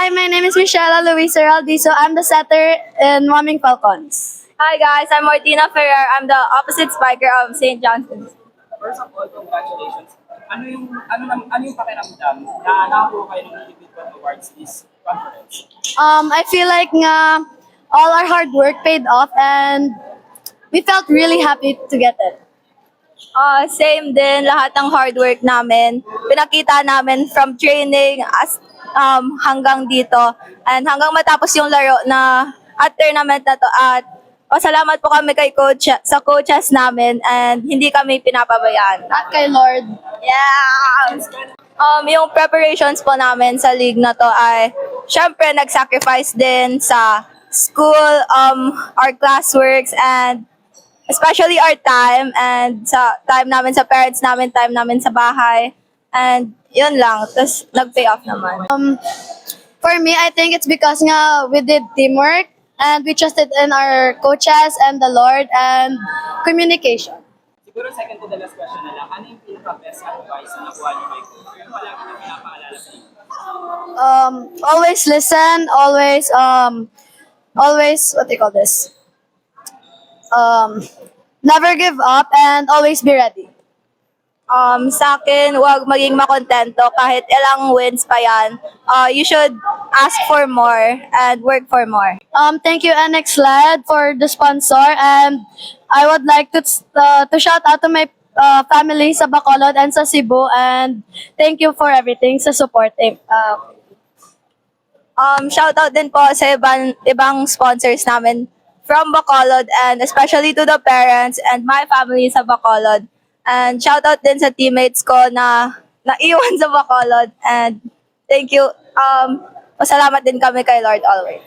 Hi, my name is Michelle Luisa Raldizo. I'm the setter in Wyoming Falcons. Hi guys, I'm Martina Ferrer. I'm the opposite spiker of St. Johnson's. First of all, congratulations. Ano yung pakiramdam na nakakuha kayo ng individual awards this conference? I feel like nga all our hard work paid off and we felt really happy to get it. Same din, lahat ng hard work namin. Pinakita namin from training hanggang dito. And hanggang matapos yung laro na at tournament na to. At pasalamat po kami kay sa coaches namin and hindi kami pinapabayaan. At kay Lord. Yeah! Yung preparations po namin sa league na to ay syempre nag-sacrifice din sa school, our classworks, and especially our time and sa time namin sa parents namin, time namin sa bahay. And yun lang. Tapos nag-pay off naman. For me, I think it's because nga we did teamwork and we trusted in our coaches and the Lord and communication. Siguro second to the last question na lang, ano yung pinaka-best advice na nakuha niyo kay coach? Yung palagi na pinapaalala sa inyo? Always listen, always, what do you call this? Never give up and always be ready. Sa akin, huwag maging makontento kahit ilang wins pa yan. You should ask for more and work for more. Thank you NX Led for the sponsor, and I would like to shout out to my family sa Bacolod and sa Cebu, and thank you for everything sa support. Shout out din po sa ibang sponsors namin from Bacolod, and especially to the parents and my family sa Bacolod. And shout out din sa teammates ko na naiwan sa Bacolod, and thank you. Pasalamat din kami kay Lord always.